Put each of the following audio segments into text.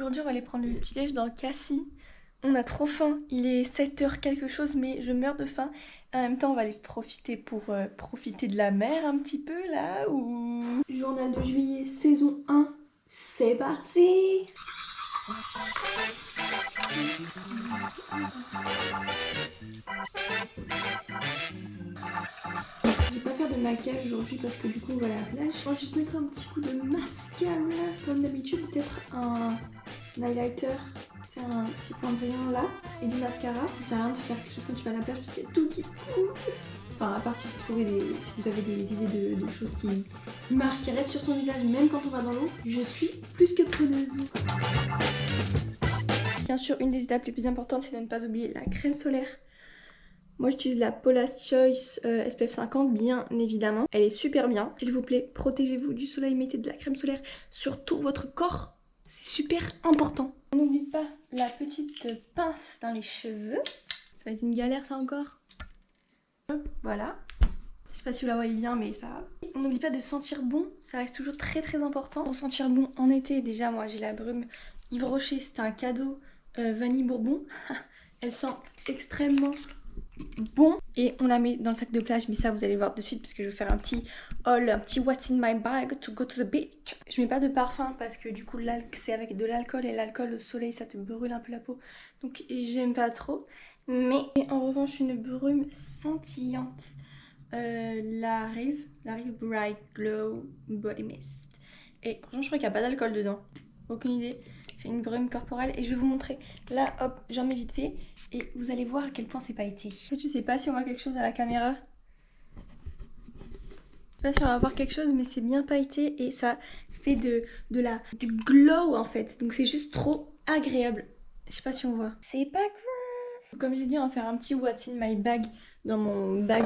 Aujourd'hui, on va aller prendre le petit déj dans Cassis. On a trop faim. Il est 7h quelque chose, mais je meurs de faim. En même temps, on va aller profiter pour profiter de la mer un petit peu là. Ou... Journal de juillet, saison 1. C'est parti! Je vais pas faire de maquillage aujourd'hui parce que du coup on va à la plage. On va juste mettre un petit coup de mascara comme d'habitude, peut-être un highlighter, c'est un petit point brillant là, et du mascara. Ça sert à rien de faire quelque chose quand tu vas à la plage parce qu'il y a tout qui coule. Enfin, à part si vous avez des idées de choses qui marchent, qui restent sur son visage même quand on va dans l'eau, je suis plus que preneuse. Bien sûr, une des étapes les plus importantes, c'est de ne pas oublier la crème solaire. Moi j'utilise la Paula's Choice SPF 50 bien évidemment. Elle est super bien. S'il vous plaît, protégez-vous du soleil, mettez de la crème solaire sur tout votre corps. C'est super important. On n'oublie pas la petite pince dans les cheveux. Ça va être une galère ça encore. Voilà. Je sais pas si vous la voyez bien mais c'est pas grave. On n'oublie pas de sentir bon, ça reste toujours très très important. Pour sentir bon en été, déjà moi j'ai la brume Yves Rocher, c'était un cadeau vanille bourbon. Elle sent extrêmement bon et on la met dans le sac de plage, mais ça vous allez voir de suite parce que je vais faire un petit haul, un petit what's in my bag to go to the beach. Je mets pas de parfum parce que du coup c'est avec de l'alcool et l'alcool au soleil ça te brûle un peu la peau, donc j'aime pas trop. Mais en revanche une brume scintillante, la Rive Bright Glow Body Mist, et franchement je crois qu'il n'y a pas d'alcool dedans, aucune idée. C'est une brume corporelle et je vais vous montrer. Là, hop, j'en mets vite fait et vous allez voir à quel point c'est pailleté. En fait, je sais pas si on voit quelque chose à la caméra. Je sais pas si on va voir quelque chose, mais c'est bien pailleté et ça fait du glow en fait. Donc c'est juste trop agréable. Je sais pas si on voit. C'est pas grave. Comme j'ai dit, on va faire un petit what's in my bag dans mon bag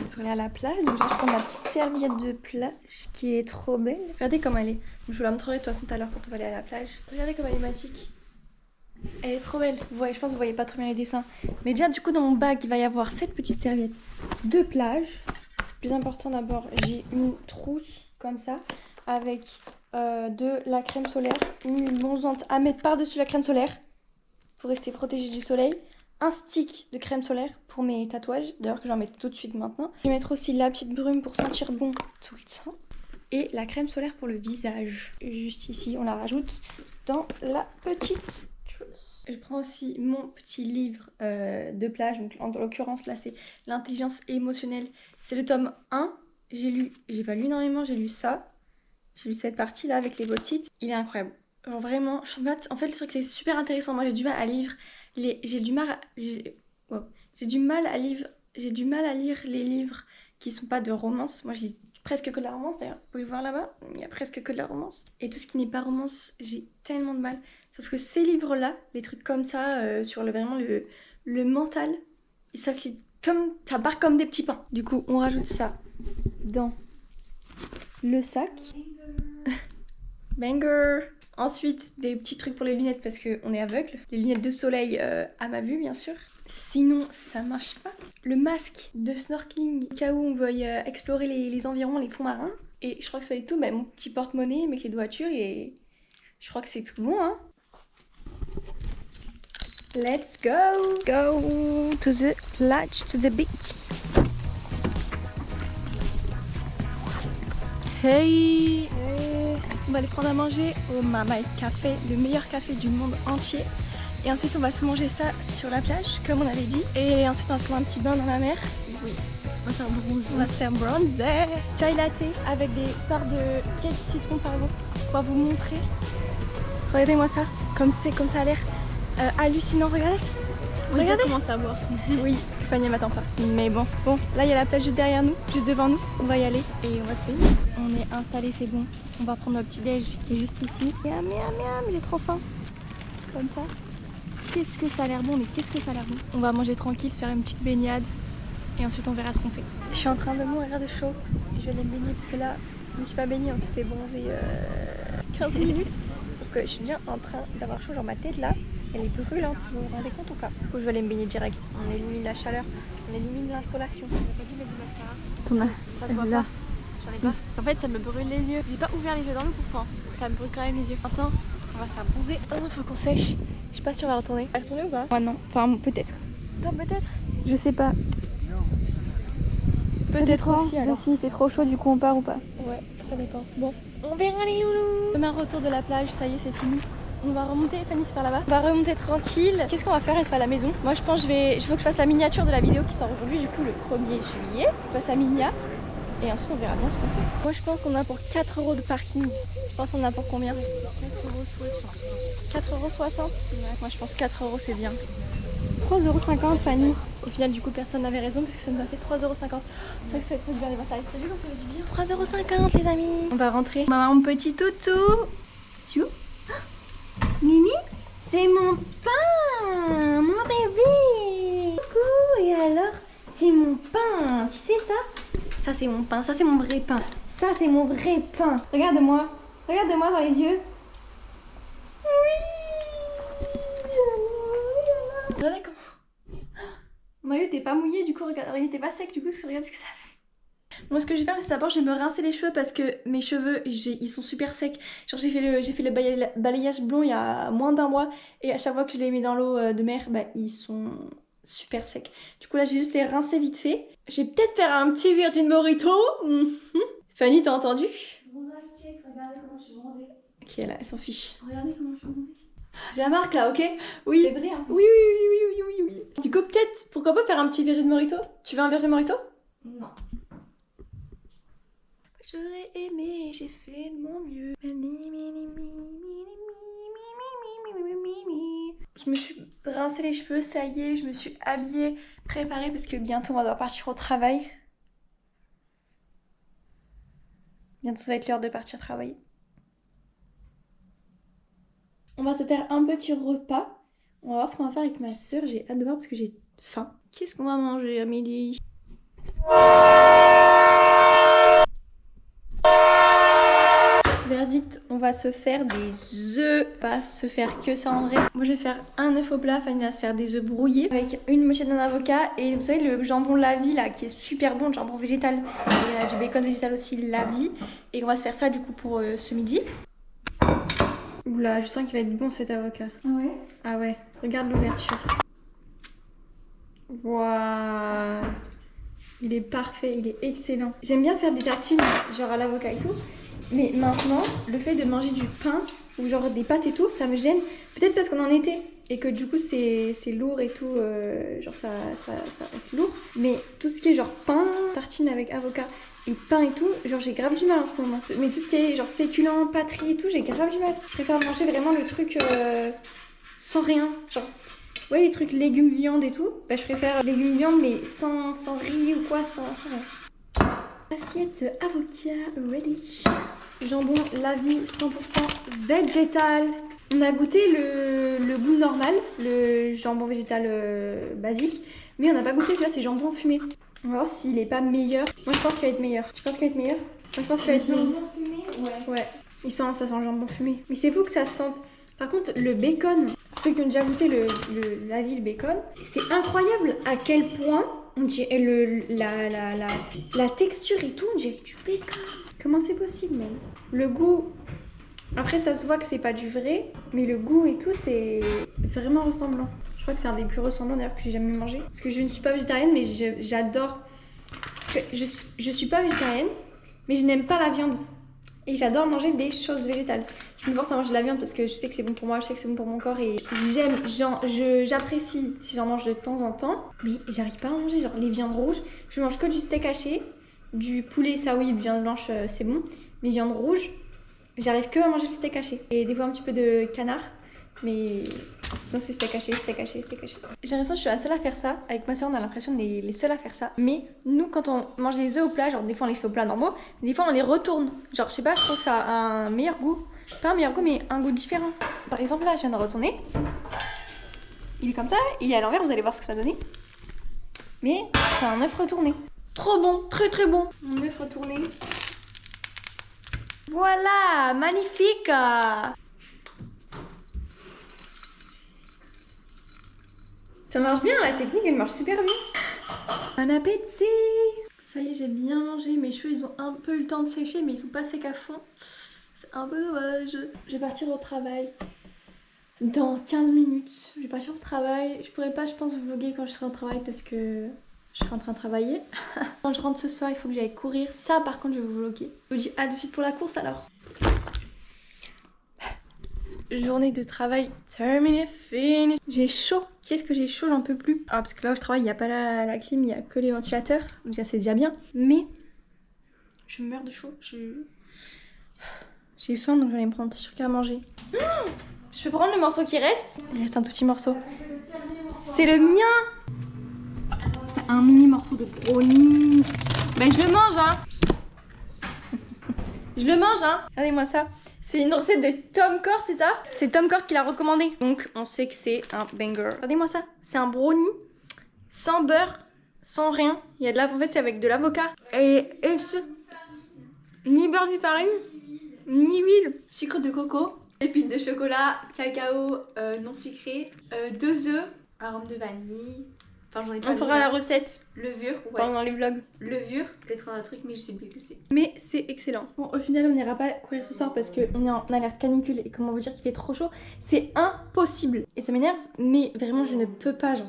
pour aller à la plage. Donc je vais prendre ma petite serviette de plage qui est trop belle. Regardez comme elle est. Je vous la montrerai de toute façon tout à l'heure quand on va aller à la plage. Regardez comme elle est magique. Elle est trop belle. Vous voyez, je pense que vous voyez pas trop bien les dessins. Mais déjà du coup dans mon bag il va y avoir cette petite serviette de plage. Plus important d'abord, j'ai une trousse comme ça avec de la crème solaire, une bronzante à mettre par-dessus la crème solaire pour rester protégée du soleil. Un stick de crème solaire pour mes tatouages, d'ailleurs que j'en mets tout de suite maintenant. Je vais mettre aussi la petite brume pour sentir bon tout le temps. Et la crème solaire pour le visage. Juste ici, on la rajoute dans la petite trousse. Je prends aussi mon petit livre de plage. Donc en l'occurrence là c'est l'intelligence émotionnelle. C'est le tome 1. J'ai pas lu énormément, j'ai lu ça. J'ai lu cette partie là avec les post-it. Il est incroyable. Genre vraiment, en fait le truc c'est super intéressant. Moi j'ai du mal à lire j'ai du mal à lire les livres qui sont pas de romance. Moi je lis presque que de la romance d'ailleurs. Vous pouvez le voir là-bas, il y a presque que de la romance. Et tout ce qui n'est pas romance, j'ai tellement de mal. Sauf que ces livres-là, les trucs comme ça, sur vraiment le mental, ça se lit comme, ça part comme des petits pains. Du coup, on rajoute ça dans le sac. Banger! Ensuite, des petits trucs pour les lunettes parce qu'on est aveugle. Les lunettes de soleil à ma vue, bien sûr. Sinon, ça marche pas. Le masque de snorkeling, au cas où on veuille explorer les environs, les fonds marins. Et je crois que ça va être tout. Bah, mon petit porte-monnaie, mes clés de voiture et je crois que c'est tout bon, hein. Let's go! Go to the plage, to the beach. Hey! On va aller prendre à manger au Mama Café, le meilleur café du monde entier. Et ensuite on va se manger ça sur la plage, comme on avait dit. Et ensuite on va se prendre un petit bain dans la mer. Oui, on va se faire bronzer. Chai latte avec des parts de cake citron par exemple. On va vous montrer. Regardez-moi ça, comme ça a l'air hallucinant, regardez. Regardez comment ça boire. Oui, parce que Fanny m'attend pas. Mais bon, là il y a la plage juste derrière nous, juste devant nous. On va y aller et on va se payer. On est installé, c'est bon. On va prendre notre petit déj qui est juste ici. Miam, miam, miam, j'ai trop faim. Comme ça. Qu'est-ce que ça a l'air bon, mais qu'est-ce que ça a l'air bon. On va manger tranquille, se faire une petite baignade. Et ensuite on verra ce qu'on fait. Je suis en train de mourir de chaud. Je vais aller me baigner parce que là, je ne suis pas baignée, on s'est fait bronzer 15 minutes. Sauf que je suis déjà en train d'avoir chaud, genre ma tête là. Elle est brûlante, vous vous rendez compte ou pas? Du coup je vais aller me baigner direct. On élimine la chaleur, on élimine l'insolation. On n'a pas dû mettre du mascara. Ça se voit là. Pas. J'en ai pas. En fait ça me brûle les yeux. J'ai pas ouvert les yeux dans l'eau pourtant. Ça me brûle quand même les yeux. Maintenant On va se faire bronzer. Oh non, faut qu'on sèche. Je sais pas si on va retourner. On va retourner ou pas? Ouais, non. Enfin, peut-être. Toi, peut-être? Je sais pas. Peut-être aussi alors. Si il fait trop chaud, du coup on part ou pas? Ouais, ça dépend. Bon, on verra les loulous. Demain, retour de la plage, ça y est, c'est fini. On va remonter, Fanny c'est par là-bas. On va remonter tranquille. Qu'est-ce qu'on va faire une fois à la maison? Moi je pense je veux que je fasse la miniature de la vidéo qui sort aujourd'hui, du coup le 1er juillet. Je fasse la minia et ensuite on verra bien ce qu'on fait. Moi je pense qu'on a pour 4 € de parking. Je pense qu'on a pour combien? 4,60 €. 4,60 €? Ouais, moi je pense 4 € c'est bien. 3,50 € Fanny. Au final du coup personne n'avait raison parce que ça nous a fait 3,50 €. C'est vrai que ça fait bien les batailles. T'as vu quand ça fait du bien? 3,50 € les amis. On va rentrer. On va voir mon petit toutou. Tu Mimi, c'est mon pain, mon bébé. Coucou, et alors, c'est mon pain, tu sais ça? Ça c'est mon pain, ça c'est mon vrai pain. Ça c'est mon vrai pain. Regarde-moi dans les yeux. Oui. Regardez comment. Mon maillot t'es pas mouillé, du coup, regarde, il était pas sec, du coup, regarde ce que ça fait. Moi ce que je vais faire c'est d'abord je vais me rincer les cheveux parce que mes cheveux ils sont super secs. Genre j'ai fait le balayage blond il y a moins d'1 mois et à chaque fois que je les mets dans l'eau de mer bah ils sont super secs. Du coup là j'ai juste les rincer vite fait. Je vais peut-être faire un petit Virgin Mojito. Fanny t'as entendu? Bronzage check, regardez comment je suis bronzée. Ok là elle s'en fiche. Regardez comment je suis bronzée. J'ai la marque là, ok? Oui. C'est vrai hein. Oui. Du coup peut-être pourquoi pas faire un petit Virgin Mojito? Tu veux un Virgin Mojito? Non. J'aurais aimé, j'ai fait de mon mieux. Je me suis rincé les cheveux, ça y est, je me suis habillée, préparée parce que bientôt on va devoir partir au travail. Bientôt ça va être l'heure de partir travailler. On va se faire un petit repas. On va voir ce qu'on va faire avec ma soeur. J'ai hâte de voir parce que j'ai faim. Qu'est-ce qu'on va manger à midi? Verdict, on va se faire des œufs, pas se faire que ça en vrai. Moi je vais faire un œuf au plat, Fanny va se faire des œufs brouillés avec une moitié d'un avocat et vous savez le jambon La Vie là qui est super bon, le jambon végétal et du bacon végétal aussi La Vie. Et on va se faire ça du coup pour ce midi. Oula, je sens qu'il va être bon cet avocat. Ah ouais? Ah ouais, regarde l'ouverture. Waouh, il est parfait, il est excellent. J'aime bien faire des tartines genre à l'avocat et tout. Mais maintenant, le fait de manger du pain ou genre des pâtes et tout, ça me gêne. Peut-être parce qu'on en était et que du coup c'est lourd et tout, genre ça reste lourd. Mais tout ce qui est genre pain, tartine avec avocat et pain et tout, genre j'ai grave du mal en ce moment. Mais tout ce qui est genre féculent, pâterie et tout, j'ai grave du mal. Je préfère manger vraiment le truc sans rien. Genre, ouais, les trucs légumes, viande et tout. Bah je préfère légumes, viande mais sans riz ou quoi, sans rien. Assiette avocat ready. Jambon La Vie 100% végétal. On a goûté le goût normal, le jambon végétal basique, mais on n'a pas goûté celui-là, c'est jambon fumé. On va voir s'il est pas meilleur. Moi je pense qu'il va être meilleur. Tu penses qu'il va être meilleur? Moi je pense qu'il va être meilleur. Jambon fumé? Ouais. Ça sent le jambon fumé. Mais c'est fou que ça se sente. Par contre le bacon, ceux qui ont déjà goûté La Vie, le bacon, c'est incroyable à quel point on dirait la texture et tout, on dirait du bacon. Comment c'est possible même? Le goût, après ça se voit que c'est pas du vrai, mais le goût et tout c'est vraiment ressemblant. Je crois que c'est un des plus ressemblants d'ailleurs que j'ai jamais mangé. Parce que je ne suis pas végétarienne mais j'adore. Parce que je suis pas végétarienne mais je n'aime pas la viande. Et j'adore manger des choses végétales. Je me force à manger de la viande parce que je sais que c'est bon pour moi, je sais que c'est bon pour mon corps et j'apprécie si j'en mange de temps en temps. Mais j'arrive pas à en manger, genre les viandes rouges. Je mange que du steak haché. Du poulet, ça oui, viande blanche, c'est bon. Mais viande rouge, j'arrive que à manger du steak haché. Et des fois un petit peu de canard. Mais sinon c'est steak haché. J'ai l'impression que je suis la seule à faire ça. Avec ma soeur, on a l'impression qu'on est les seuls à faire ça. Mais nous, quand on mange des œufs au plat, genre des fois on les fait au plat normaux, mais des fois on les retourne. Genre je sais pas, je trouve que ça a un meilleur goût. Pas un meilleur goût, mais un goût différent. Par exemple là, je viens de retourner. Il est comme ça, il est à l'envers, vous allez voir ce que ça va donner. Mais c'est un œuf retourné. Trop bon, très très bon. Mon œuf retourné. Voilà, magnifique. Ça marche bien, la technique elle marche super bien. Bon appétit. Ça y est, j'ai bien mangé. Mes cheveux ils ont un peu eu le temps de sécher, mais ils sont pas secs à fond. c'est un peu dommage. Je vais partir au travail dans 15 minutes. Je vais partir au travail. Je pourrais pas, je pense, vlogger quand je serai au travail parce que je serai en train de travailler. Quand je rentre ce soir, il faut que j'aille courir. Ça, par contre, je vais vous vlogger. Je vous dis à de suite pour la course alors. Journée de travail terminée, fini. J'ai chaud. Qu'est-ce que j'ai chaud, j'en peux plus. Ah, parce que là où je travaille, il n'y a pas la clim, il n'y a que les ventilateurs. Donc ça, c'est déjà bien. Mais je meurs de chaud. J'ai faim, donc je vais aller me prendre un petit truc à manger. Je peux prendre le morceau qui reste? Il reste un tout petit morceau. C'est le mien! C'est un mini morceau de brownie. Ben je le mange, hein! Je le mange, hein! Regardez-moi ça. C'est une recette de Tom Core, c'est ça? C'est Tom Core qui l'a recommandé. Donc on sait que c'est un banger. Regardez-moi ça. C'est un brownie sans beurre, sans rien. Il y a de l'avocat, en fait c'est avec de l'avocat. Et ni beurre ni farine, ni huile. Sucre de coco, pépites de chocolat, cacao non sucré, 2 œufs, arôme de vanille. Enfin, j'en ai pas. On fera la recette. Levure, ouais. Pendant les vlogs. Levure, peut-être un truc, mais je sais plus ce que c'est. Mais c'est excellent. Bon, au final, on n'ira pas courir ce soir parce qu'on est en alerte canicule et comment vous dire qu'il fait trop chaud. C'est impossible. Et ça m'énerve, mais vraiment, je ne peux pas. Genre,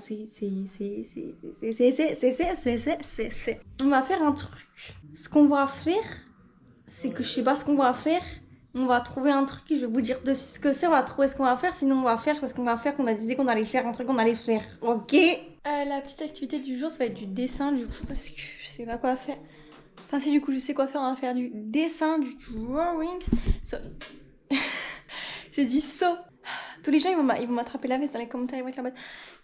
On va faire un truc. Ce qu'on va faire, c'est que je sais pas ce qu'on va faire. On va trouver un truc et je vais vous dire de suite ce que c'est. On va trouver ce qu'on va faire. Sinon, on va faire parce qu'on va faire qu'on a dit qu'on allait faire un truc qu'on allait faire. Ok? La petite activité du jour, ça va être du dessin du coup parce que je sais pas quoi faire. Enfin si du coup je sais quoi faire, on va faire du dessin, du drawing. J'ai dit so. Tous les gens ils vont m'attraper la veste dans les commentaires, ils vont être là en mode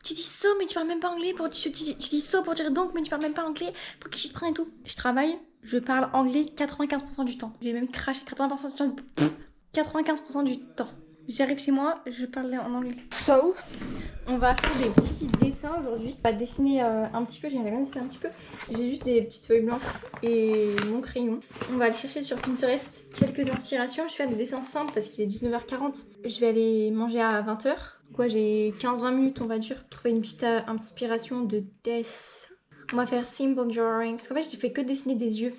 tu dis so mais tu parles même pas anglais pour tu dis so pour dire donc mais tu parles même pas anglais pour qui je te prends et tout. Je travaille, je parle anglais 95% du temps. J'ai même craché 80% du temps. 95% du temps. J'arrive chez moi, je parle en anglais. So, on va faire des petits dessins aujourd'hui. On va dessiner un petit peu, j'aimerais bien dessiner un petit peu. J'ai juste des petites feuilles blanches et mon crayon. On va aller chercher sur Pinterest quelques inspirations. Je vais faire des dessins simples parce qu'il est 19h40. Je vais aller manger à 20h. Quoi, j'ai 15-20 minutes on va dire pour trouver une petite inspiration de dessin. On va faire simple drawing parce qu'en fait j'ai fait que dessiner des yeux.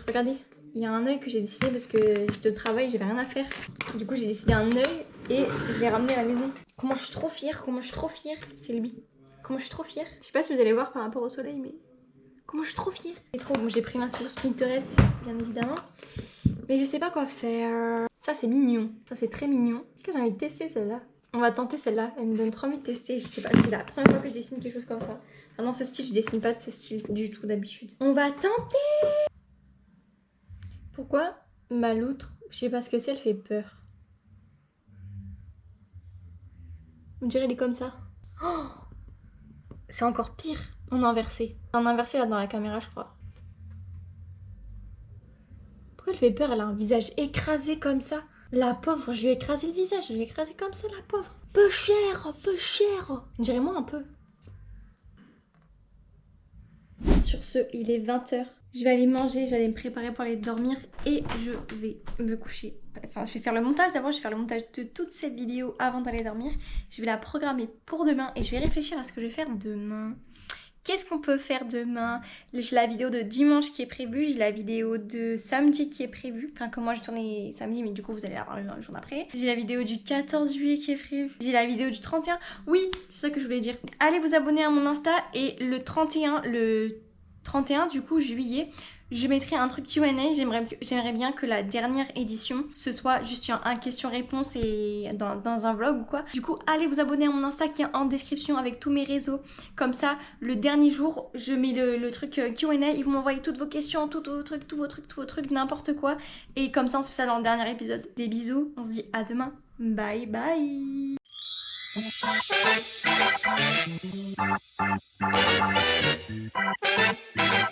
Regardez. Il y a un œil que j'ai dessiné parce que j'étais au travail, j'avais rien à faire. Du coup, j'ai dessiné un œil et je l'ai ramené à la maison. Comment je suis trop fière, c'est lui. Comment je suis trop fière. Je sais pas si vous allez voir par rapport au soleil, mais comment je suis trop fière. C'est trop bon, j'ai pris l'inspiration sur Pinterest, bien évidemment. Mais je sais pas quoi faire. Ça, c'est mignon. Ça, c'est très mignon. Est-ce que j'ai envie de tester celle-là? On va tenter celle-là. Elle me donne trop envie de tester. Je sais pas, c'est la première fois que je dessine quelque chose comme ça. Enfin, dans ce style, je dessine pas de ce style du tout d'habitude. On va tenter. Pourquoi ma loutre, je sais pas ce que c'est, elle fait peur. On dirait elle est comme ça. Oh, c'est encore pire. On a inversé. On a inversé là dans la caméra, je crois. Pourquoi elle fait peur? Elle a un visage écrasé comme ça. La pauvre, je lui ai écrasé le visage. Je lui ai écrasé comme ça, la pauvre. Peu cher, peu cher. On dirait moi un peu. Sur ce, il est 20h. Je vais aller manger, je vais aller me préparer pour aller dormir et je vais me coucher. Enfin, je vais faire le montage. D'abord, je vais faire le montage de toute cette vidéo avant d'aller dormir. Je vais la programmer pour demain et je vais réfléchir à ce que je vais faire demain. Qu'est-ce qu'on peut faire demain? J'ai la vidéo de dimanche qui est prévue, j'ai la vidéo de samedi qui est prévue. Enfin, comme moi je tournais samedi, mais du coup vous allez la voir le jour d'après. J'ai la vidéo du 14 juillet qui est prévue. J'ai la vidéo du 31. Oui, c'est ça que je voulais dire. Allez vous abonner à mon Insta et le 31 du coup juillet, je mettrai un truc Q&A. J'aimerais bien que la dernière édition ce soit juste un question-réponse et dans un vlog ou quoi. Du coup allez vous abonner à mon Insta qui est en description avec tous mes réseaux. Comme ça le dernier jour je mets le truc Q&A. Ils vont m'envoyer toutes vos questions, tous vos trucs, n'importe quoi. Et comme ça on se fait ça dans le dernier épisode. Des bisous, on se dit à demain. Bye bye. Thank you.